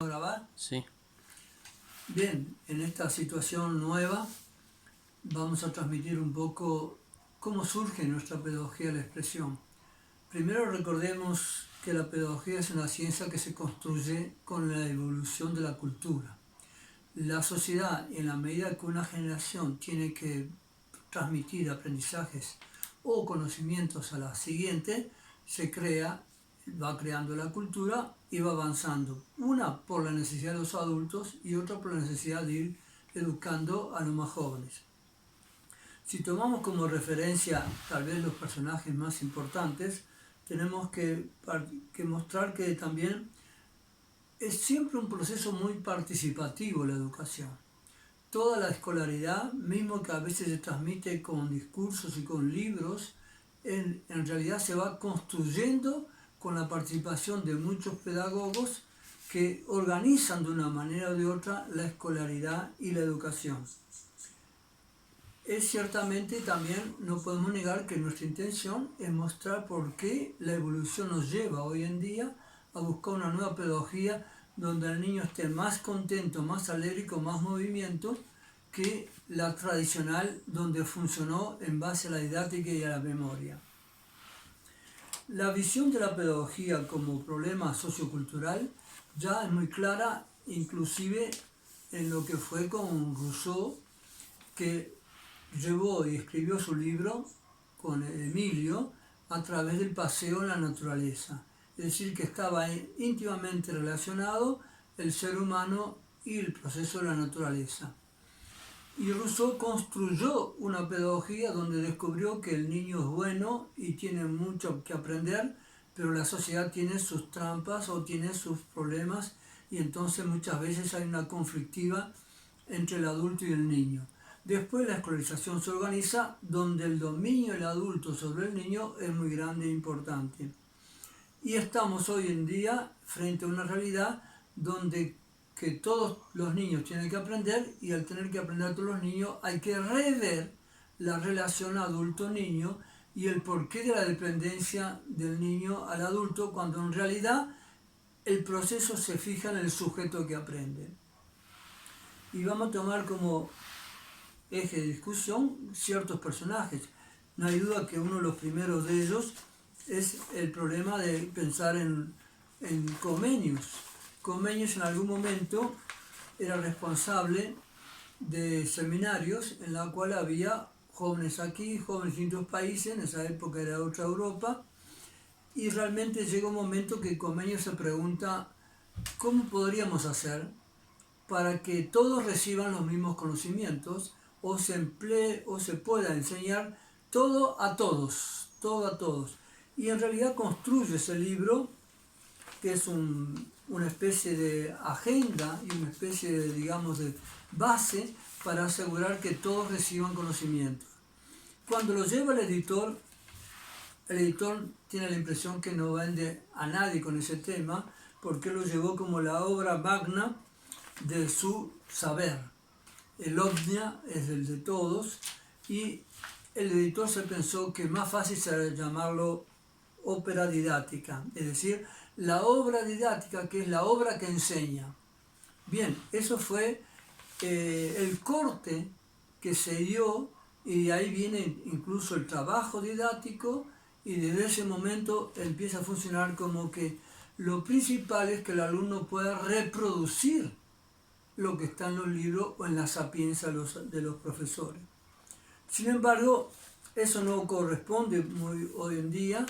¿Grabar? Sí. Bien, en esta situación nueva vamos a transmitir un poco cómo surge en nuestra pedagogía la expresión. Primero recordemos que la pedagogía es una ciencia que se construye con la evolución de la cultura. La sociedad, en la medida que una generación tiene que transmitir aprendizajes o conocimientos a la siguiente, va creando la cultura y va avanzando. Una por la necesidad de los adultos y otra por la necesidad de ir educando a los más jóvenes. Si tomamos como referencia tal vez los personajes más importantes, tenemos que mostrar que también es siempre un proceso muy participativo la educación. Toda la escolaridad, mismo que a veces se transmite con discursos y con libros, en realidad se va construyendo con la participación de muchos pedagogos que organizan de una manera o de otra la escolaridad y la educación. Es ciertamente también, no podemos negar que nuestra intención es mostrar por qué la evolución nos lleva hoy en día a buscar una nueva pedagogía donde el niño esté más contento, más alegre, con más movimiento que la tradicional donde funcionó en base a la didáctica y a la memoria. La visión de la pedagogía como problema sociocultural ya es muy clara, inclusive en lo que fue con Rousseau, que llevó y escribió su libro con Emilio a través del paseo en la naturaleza. Es decir, que estaba íntimamente relacionado el ser humano y el proceso de la naturaleza. Y Rousseau construyó una pedagogía donde descubrió que el niño es bueno y tiene mucho que aprender, pero la sociedad tiene sus trampas o tiene sus problemas y entonces muchas veces hay una conflictiva entre el adulto y el niño. Después la escolarización se organiza donde el dominio del adulto sobre el niño es muy grande e importante. Y estamos hoy en día frente a una realidad donde que todos los niños tienen que aprender y al tener que aprender todos los niños hay que rever la relación adulto-niño y el porqué de la dependencia del niño al adulto cuando en realidad el proceso se fija en el sujeto que aprende. Y vamos a tomar como eje de discusión ciertos personajes. No hay duda que uno de los primeros de ellos es el problema de pensar en Comenius. Comenius en algún momento era responsable de seminarios en la cual había jóvenes aquí, jóvenes en distintos países, en esa época era otra Europa, y realmente llega un momento que Comenius se pregunta ¿cómo podríamos hacer para que todos reciban los mismos conocimientos o se emplee o se pueda enseñar todo a todos, todo a todos? Y en realidad construye ese libro, que es una especie de agenda y una especie de, digamos, de base para asegurar que todos reciban conocimiento. Cuando lo lleva el editor tiene la impresión que no vende a nadie con ese tema, porque lo llevó como la obra magna de su saber. El omnia es el de todos, y el editor se pensó que más fácil sería llamarlo ópera didáctica, es decir, la obra didáctica, que es la obra que enseña. Bien, eso fue el corte que se dio, y de ahí viene incluso el trabajo didáctico, y desde ese momento empieza a funcionar como que lo principal es que el alumno pueda reproducir lo que está en los libros o en la sapiencia de los profesores. Sin embargo, eso no corresponde muy hoy en día,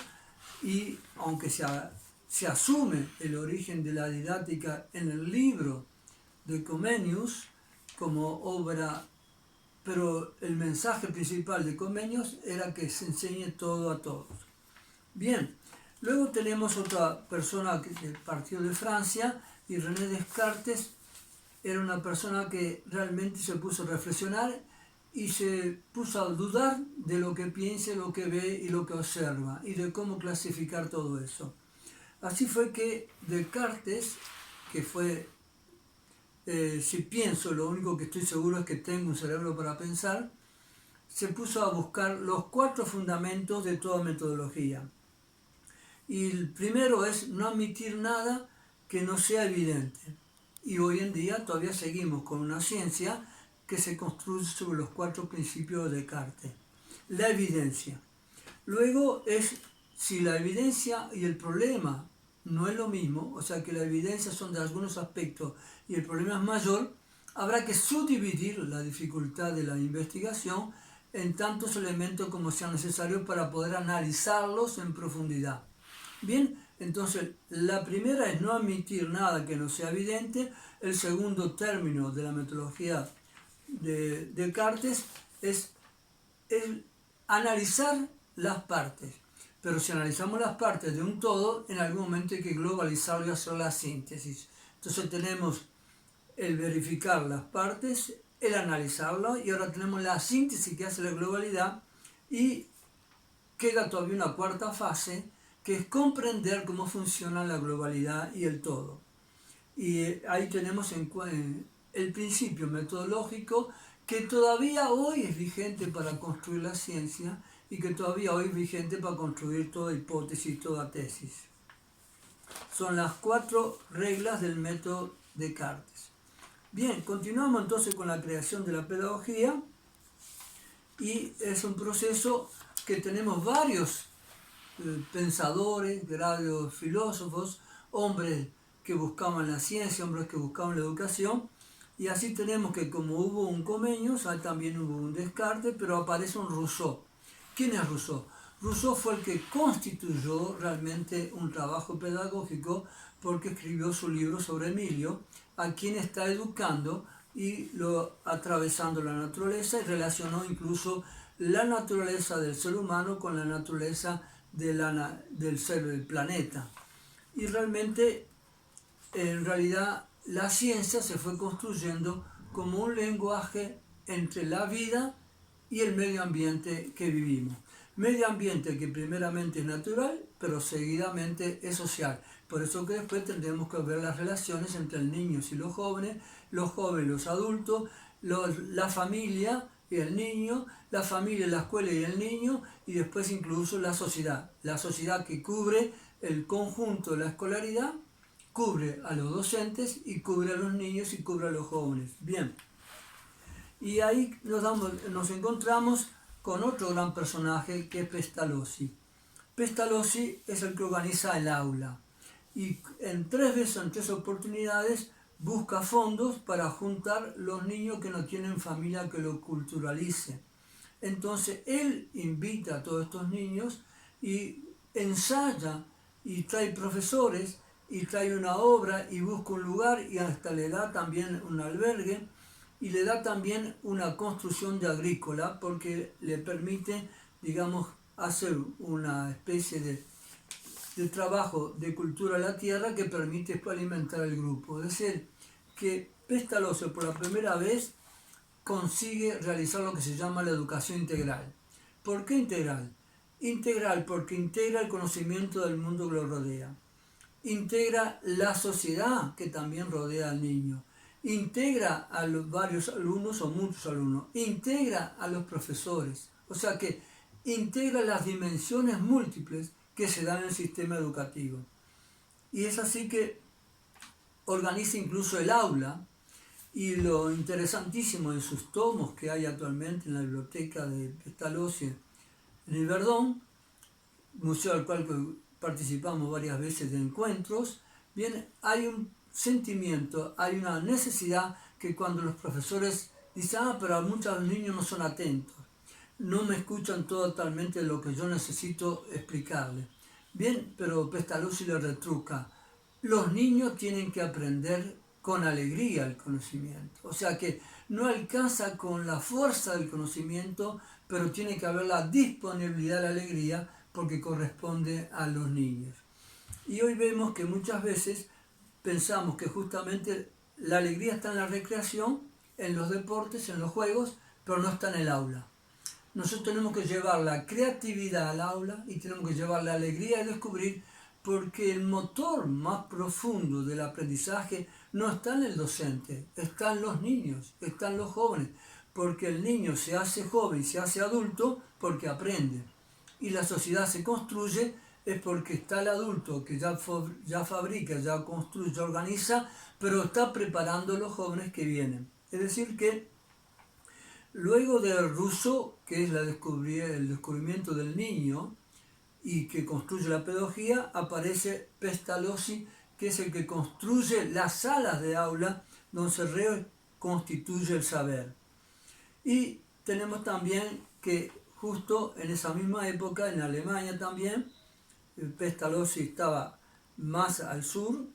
y aunque se asume el origen de la didáctica en el libro de Comenius como obra, pero el mensaje principal de Comenius era que se enseñe todo a todos. Bien, luego tenemos otra persona que partió de Francia, y René Descartes era una persona que realmente se puso a reflexionar y se puso a dudar de lo que piensa, lo que ve y lo que observa, y de cómo clasificar todo eso. Así fue que Descartes, que fue, si pienso, lo único que estoy seguro es que tengo un cerebro para pensar, se puso a buscar los 4 fundamentos de toda metodología. Y el primero es no admitir nada que no sea evidente. Y hoy en día todavía seguimos con una ciencia que se construye sobre los 4 principios de Descartes. La evidencia. Luego es si la evidencia y el problema no es lo mismo, o sea que la evidencia son de algunos aspectos y el problema es mayor, habrá que subdividir la dificultad de la investigación en tantos elementos como sean necesarios para poder analizarlos en profundidad. Bien, entonces la primera es no admitir nada que no sea evidente. El segundo término de la metodología de Descartes es analizar las partes. Pero si analizamos las partes de un todo, en algún momento hay que globalizarlo y hacer la síntesis. Entonces tenemos el verificar las partes, el analizarlo, y ahora tenemos la síntesis que hace la globalidad, y queda todavía una cuarta fase, que es comprender cómo funciona la globalidad y el todo. Y ahí tenemos el principio metodológico que todavía hoy es vigente para construir la ciencia y que todavía hoy es vigente para construir toda hipótesis, toda tesis. Son las 4 reglas del método Descartes. Bien, continuamos entonces con la creación de la pedagogía, y es un proceso que tenemos varios pensadores, varios filósofos, hombres que buscaban la ciencia, hombres que buscaban la educación, y así tenemos que como hubo un Comenius, también hubo un Descartes, pero aparece un Rousseau. ¿Quién es Rousseau? Rousseau fue el que constituyó realmente un trabajo pedagógico porque escribió su libro sobre Emilio, a quien está educando y lo atravesando la naturaleza, y relacionó incluso la naturaleza del ser humano con la naturaleza del ser del planeta. Y realmente, en realidad, la ciencia se fue construyendo como un lenguaje entre la vida y el medio ambiente que vivimos. Medio ambiente que primeramente es natural, pero seguidamente es social. Por eso que después tendremos que ver las relaciones entre los niños y los jóvenes y los adultos, la familia y el niño, la familia, la escuela y el niño, y después incluso la sociedad. La sociedad que cubre el conjunto de la escolaridad, cubre a los docentes y cubre a los niños y cubre a los jóvenes. Bien, y ahí nos encontramos con otro gran personaje que es Pestalozzi. Pestalozzi es el que organiza el aula y en 3 oportunidades busca fondos para juntar los niños que no tienen familia que lo culturalice. Entonces él invita a todos estos niños y ensaya y trae profesores y trae una obra y busca un lugar y hasta le da también un albergue y le da también una construcción de agrícola porque le permite, digamos, hacer una especie de trabajo de cultura a la tierra que permite alimentar al grupo. Es decir, que Pestalozzi por la primera vez consigue realizar lo que se llama la educación integral. ¿Por qué integral? Integral porque integra el conocimiento del mundo que lo rodea. Integra la sociedad que también rodea al niño. Integra a los varios alumnos o muchos alumnos. Integra a los profesores. O sea que integra las dimensiones múltiples que se dan en el sistema educativo. Y es así que organiza incluso el aula, y lo interesantísimo en sus tomos que hay actualmente en la biblioteca de Pestalozzi en el Verdón, museo al cual participamos varias veces de encuentros, bien, hay un sentimiento, hay una necesidad que cuando los profesores dicen, pero muchos niños no son atentos, no me escuchan totalmente lo que yo necesito explicarles. Bien, pero Pestalozzi le retruca, los niños tienen que aprender con alegría el conocimiento. O sea que no alcanza con la fuerza del conocimiento, pero tiene que haber la disponibilidad de la alegría porque corresponde a los niños. Y hoy vemos que muchas veces pensamos que justamente la alegría está en la recreación, en los deportes, en los juegos, pero no está en el aula. Nosotros tenemos que llevar la creatividad al aula y tenemos que llevar la alegría a descubrir, porque el motor más profundo del aprendizaje no está en el docente, está en los niños, está en los jóvenes, porque el niño se hace joven, se hace adulto porque aprende, y la sociedad se construye es porque está el adulto que ya fabrica, ya construye, ya organiza, pero está preparando a los jóvenes que vienen. Es decir que luego de Rousseau, que es el descubrimiento del niño y que construye la pedagogía, aparece Pestalozzi, que es el que construye las salas de aula donde se reconstituye el saber. Y tenemos también que justo en esa misma época, en Alemania también, Pestalozzi estaba más al sur,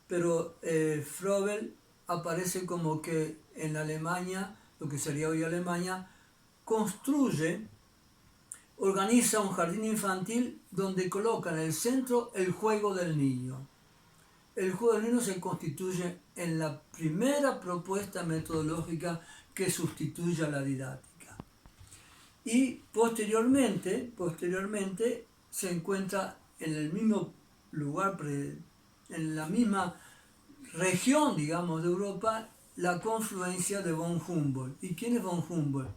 pero Froebel aparece como que en Alemania, lo que sería hoy Alemania, organiza un jardín infantil donde coloca en el centro el juego del niño. El juego del niño se constituye en la primera propuesta metodológica que sustituye a la didáctica. Y posteriormente se encuentra en el mismo lugar, en la misma región, digamos, de Europa, la confluencia de von Humboldt. ¿Y quién es von Humboldt?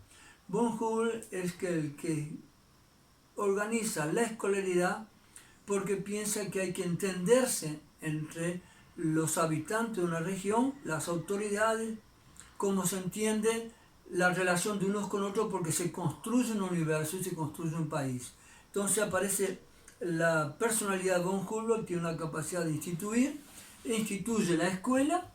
Von Humboldt es el que organiza la escolaridad porque piensa que hay que entenderse entre los habitantes de una región, las autoridades, cómo se entiende la relación de unos con otros, porque se construye un universo y se construye un país. Entonces aparece la personalidad de von Humboldt, tiene una capacidad de instituye la escuela,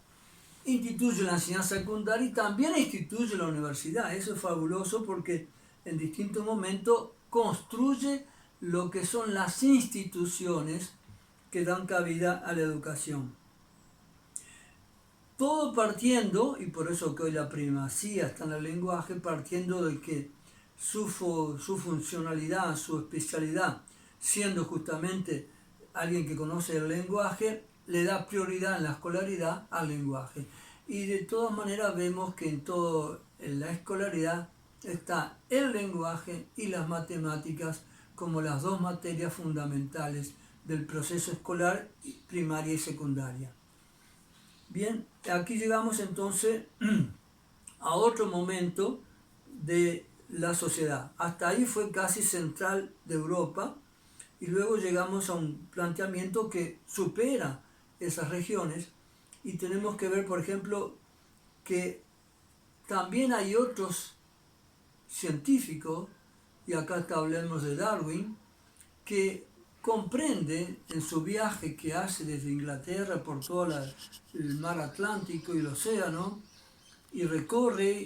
instituye la enseñanza secundaria y también instituye la universidad. Eso es fabuloso porque en distintos momentos construye lo que son las instituciones que dan cabida a la educación. Todo partiendo, y por eso que hoy la primacía está en el lenguaje, partiendo de que su funcionalidad, su especialidad, siendo justamente alguien que conoce el lenguaje, le da prioridad en la escolaridad al lenguaje. Y de todas maneras vemos que en la escolaridad está el lenguaje y las matemáticas como las dos materias fundamentales del proceso escolar primaria y secundaria. Bien, aquí llegamos entonces a otro momento de la sociedad. Hasta ahí fue casi central de Europa y luego llegamos a un planteamiento que supera esas regiones y tenemos que ver, por ejemplo, que también hay otros científicos, y acá hablemos de Darwin, que comprende en su viaje que hace desde Inglaterra por todo el mar Atlántico y el océano, y recorre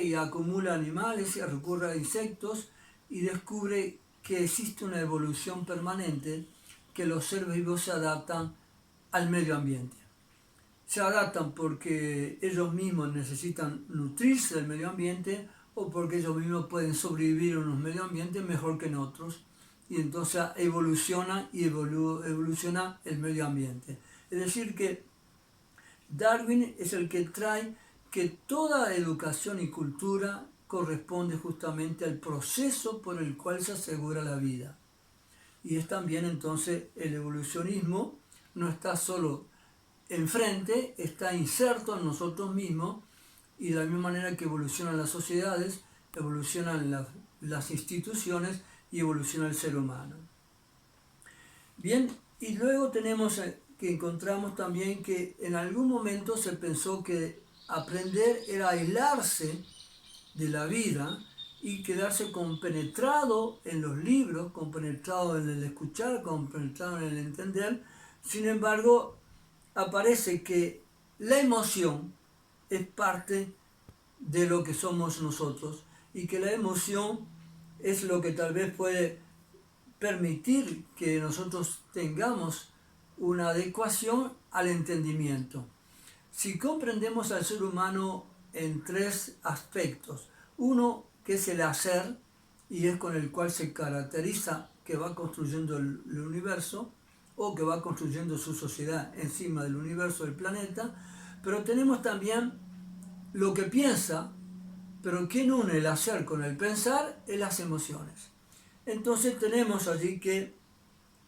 y acumula animales y recurre a insectos y descubre que existe una evolución permanente, que los seres vivos se adaptan al medio ambiente. Se adaptan porque ellos mismos necesitan nutrirse del medio ambiente o porque ellos mismos pueden sobrevivir en unos medio ambientes mejor que en otros. Y entonces evoluciona el medio ambiente. Es decir que Darwin es el que trae que toda educación y cultura corresponde justamente al proceso por el cual se asegura la vida. Y es también entonces el evolucionismo, no está solo enfrente, está inserto en nosotros mismos, y de la misma manera que evolucionan las sociedades, evolucionan las instituciones y evoluciona el ser humano. Bien, y luego encontramos también que en algún momento se pensó que aprender era aislarse de la vida y quedarse compenetrado en los libros, compenetrado en el escuchar, compenetrado en el entender. Sin embargo, aparece que la emoción es parte de lo que somos nosotros y que la emoción es lo que tal vez puede permitir que nosotros tengamos una adecuación al entendimiento. Si comprendemos al ser humano en tres aspectos, uno que es el hacer, y es con el cual se caracteriza que va construyendo el universo, o que va construyendo su sociedad encima del universo del planeta, pero tenemos también lo que piensa, pero quien une el hacer con el pensar es las emociones. Entonces tenemos allí que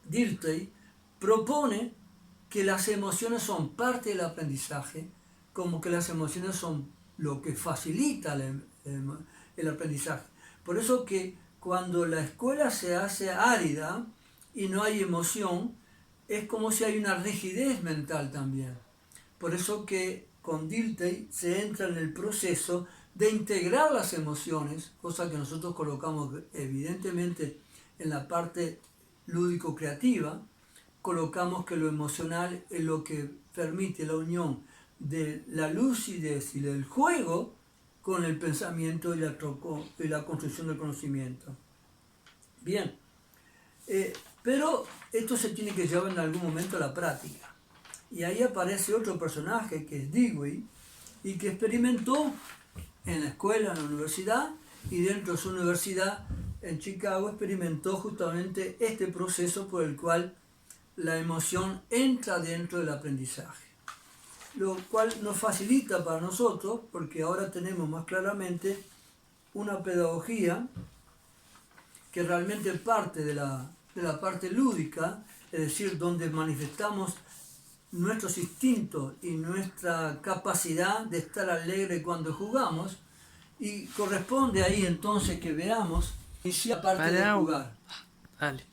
Dilthey propone que las emociones son parte del aprendizaje, como que las emociones son lo que facilita el aprendizaje. Por eso que cuando la escuela se hace árida, y no hay emoción, es como si hay una rigidez mental también. Por eso que con Dilthey se entra en el proceso de integrar las emociones, cosa que nosotros colocamos evidentemente en la parte lúdico-creativa, colocamos que lo emocional es lo que permite la unión de la lucidez y del juego con el pensamiento y la construcción del conocimiento. Bien, pero esto se tiene que llevar en algún momento a la práctica. Y ahí aparece otro personaje que es Dewey y que experimentó en la escuela, en la universidad, y dentro de su universidad en Chicago experimentó justamente este proceso por el cual la emoción entra dentro del aprendizaje, lo cual nos facilita para nosotros porque ahora tenemos más claramente una pedagogía que realmente parte de la parte lúdica, es decir, donde manifestamos nuestros instintos y nuestra capacidad de estar alegre cuando jugamos, y corresponde ahí entonces que veamos inicia parte de jugar. Dale.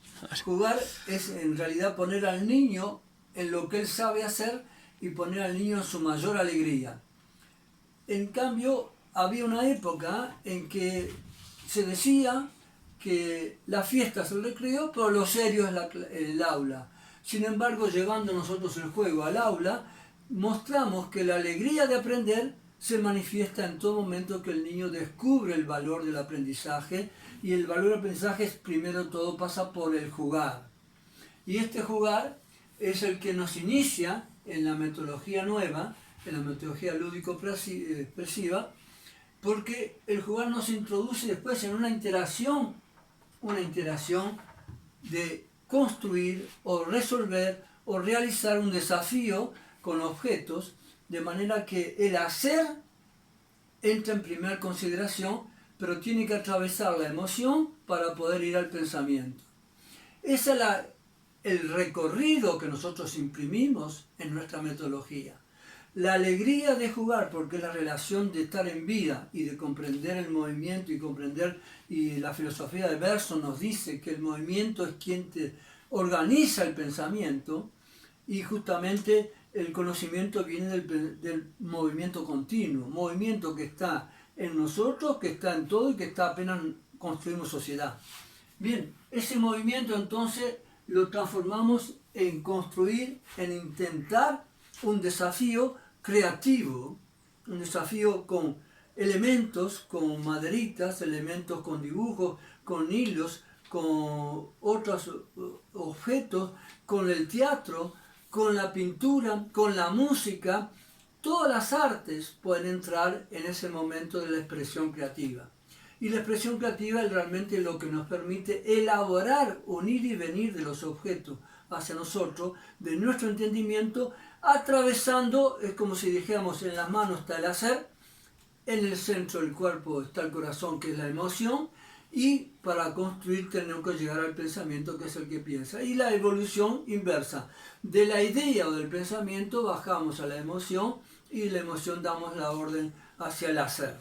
Jugar es en realidad poner al niño en lo que él sabe hacer y poner al niño en su mayor alegría. En cambio, había una época en que se decía que la fiesta es el recreo, pero lo serio es el aula. Sin embargo, llevando nosotros el juego al aula, mostramos que la alegría de aprender se manifiesta en todo momento que el niño descubre el valor del aprendizaje, y el valor del aprendizaje es, primero todo pasa por el jugar. Y este jugar es el que nos inicia en la metodología nueva, en la metodología lúdico-expresiva, porque el jugar nos introduce después en una interacción de construir o resolver o realizar un desafío con objetos, de manera que el hacer entra en primera consideración, pero tiene que atravesar la emoción para poder ir al pensamiento. Ese es el recorrido que nosotros imprimimos en nuestra metodología. La alegría de jugar, porque es la relación de estar en vida y de comprender el movimiento y la filosofía de Bergson nos dice que el movimiento es quien te organiza el pensamiento, y justamente el conocimiento viene del movimiento continuo, movimiento que está en nosotros, que está en todo y que está apenas construimos sociedad. Bien, ese movimiento entonces lo transformamos en construir, en intentar un desafío creativo, un desafío con elementos, con maderitas, elementos con dibujos, con hilos, con otros objetos, con el teatro, con la pintura, con la música. Todas las artes pueden entrar en ese momento de la expresión creativa. Y la expresión creativa es realmente lo que nos permite elaborar, unir y venir de los objetos hacia nosotros, de nuestro entendimiento, atravesando, es como si dijéramos, en las manos está el hacer, en el centro del cuerpo está el corazón, que es la emoción, y para construir tenemos que llegar al pensamiento, que es el que piensa. Y la evolución inversa. De la idea o del pensamiento bajamos a la emoción, y la emoción damos la orden hacia el hacer.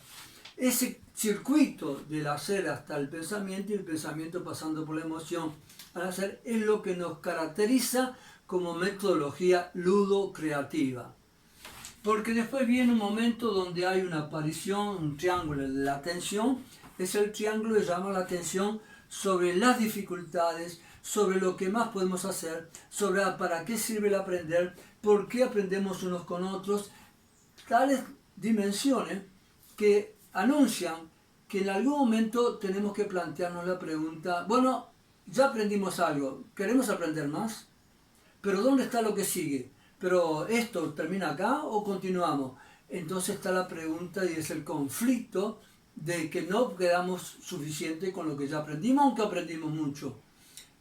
Ese circuito del hacer hasta el pensamiento, y el pensamiento pasando por la emoción al hacer, es lo que nos caracteriza como metodología ludo-creativa. Porque después viene un momento donde hay una aparición, un triángulo de la atención. Es el triángulo que llama la atención sobre las dificultades, sobre lo que más podemos hacer, sobre para qué sirve el aprender, por qué aprendemos unos con otros, tales dimensiones que anuncian que en algún momento tenemos que plantearnos la pregunta, bueno, ya aprendimos algo, ¿queremos aprender más? Pero ¿dónde está lo que sigue? ¿Pero esto termina acá o continuamos? Entonces está la pregunta, y es el conflicto de que no quedamos suficiente con lo que ya aprendimos, aunque aprendimos mucho.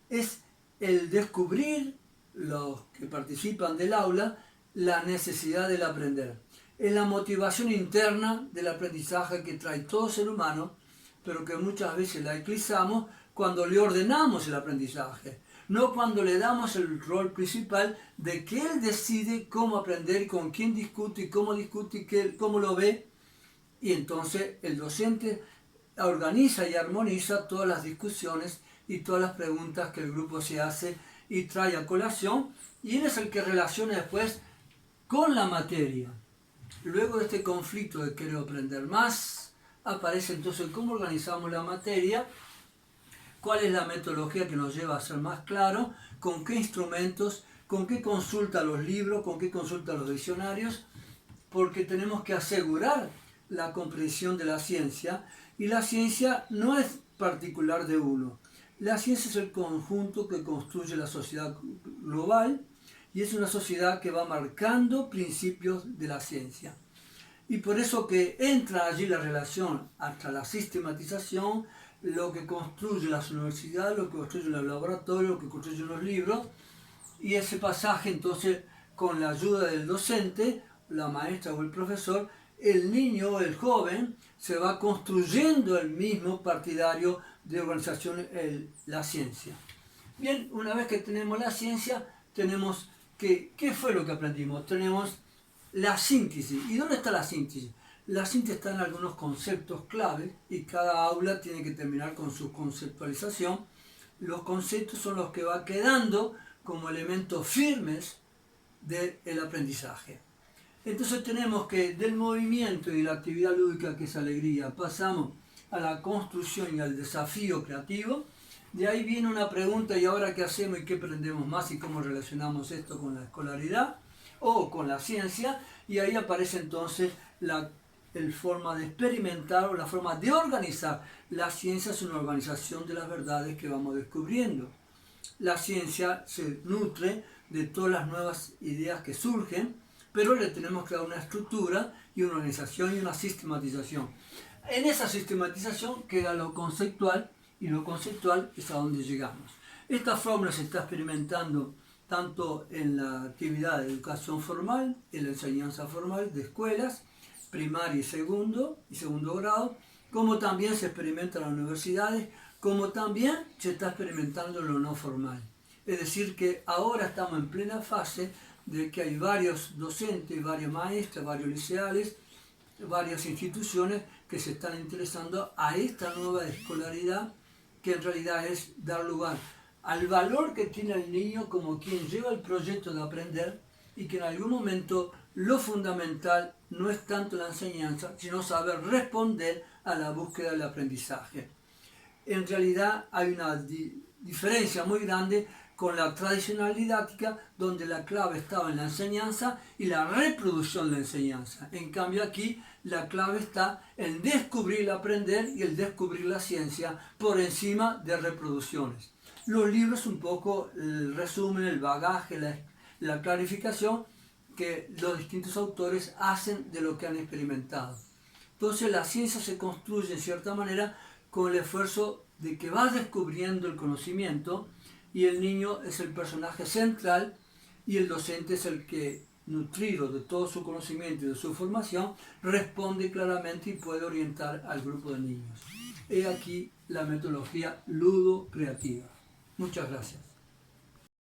Es el descubrir, los que participan del aula, la necesidad del aprender. Es la motivación interna del aprendizaje que trae todo ser humano, pero que muchas veces la eclipsamos cuando le ordenamos el aprendizaje, no cuando le damos el rol principal de que él decide cómo aprender, con quién discute, y cómo lo ve. Y entonces el docente organiza y armoniza todas las discusiones y todas las preguntas que el grupo se hace y trae a colación, y él es el que relaciona después con la materia. Luego de este conflicto de querer aprender más, aparece entonces cómo organizamos la materia, cuál es la metodología que nos lleva a ser más claro, con qué instrumentos, con qué consulta los libros, con qué consulta los diccionarios, porque tenemos que asegurar la comprensión de la ciencia, y la ciencia no es particular de uno. La ciencia es el conjunto que construye la sociedad global, y es una sociedad que va marcando principios de la ciencia. Y por eso que entra allí la relación hasta la sistematización, lo que construye las universidades, lo que construye los laboratorios, lo que construyen los libros, y ese pasaje entonces con la ayuda del docente, la maestra o el profesor, el niño o el joven se va construyendo el mismo partidario de organización, la ciencia. Bien, una vez que tenemos la ciencia, tenemos que, ¿qué fue lo que aprendimos? Tenemos la síntesis. ¿Y dónde está la síntesis? La síntesis está en algunos conceptos clave y cada aula tiene que terminar con su conceptualización. Los conceptos son los que van quedando como elementos firmes del aprendizaje. Entonces tenemos que del movimiento y la actividad lúdica, que es alegría, pasamos a la construcción y al desafío creativo. De ahí viene una pregunta: ¿y ahora qué hacemos y qué aprendemos más y cómo relacionamos esto con la escolaridad o con la ciencia? Y ahí aparece entonces la forma de experimentar o la forma de organizar. La ciencia es una organización de las verdades que vamos descubriendo. La ciencia se nutre de todas las nuevas ideas que surgen, pero le tenemos que dar una estructura y una organización y una sistematización. En esa sistematización queda lo conceptual, y lo conceptual es a donde llegamos. Esta fórmula se está experimentando tanto en la actividad de educación formal, en la enseñanza formal de escuelas, primaria y segundo grado, como también se experimenta en las universidades, como también se está experimentando en lo no formal. Es decir, que ahora estamos en plena fase de que hay varios docentes, varios maestros, varios liceales, varias instituciones que se están interesando a esta nueva escolaridad, que en realidad es dar lugar al valor que tiene el niño como quien lleva el proyecto de aprender, y que en algún momento lo fundamental no es tanto la enseñanza, sino saber responder a la búsqueda del aprendizaje. En realidad hay una diferencia muy grande con la tradicional didáctica, donde la clave estaba en la enseñanza y la reproducción de la enseñanza. En cambio aquí la clave está en descubrir el aprender y el descubrir la ciencia por encima de reproducciones. Los libros un poco el resumen, el bagaje, la clarificación que los distintos autores hacen de lo que han experimentado. Entonces la ciencia se construye en cierta manera con el esfuerzo de que vas descubriendo el conocimiento, y el niño es el personaje central y el docente es el que, nutrido de todo su conocimiento y de su formación, responde claramente y puede orientar al grupo de niños. He aquí la metodología ludo-creativa. Muchas gracias.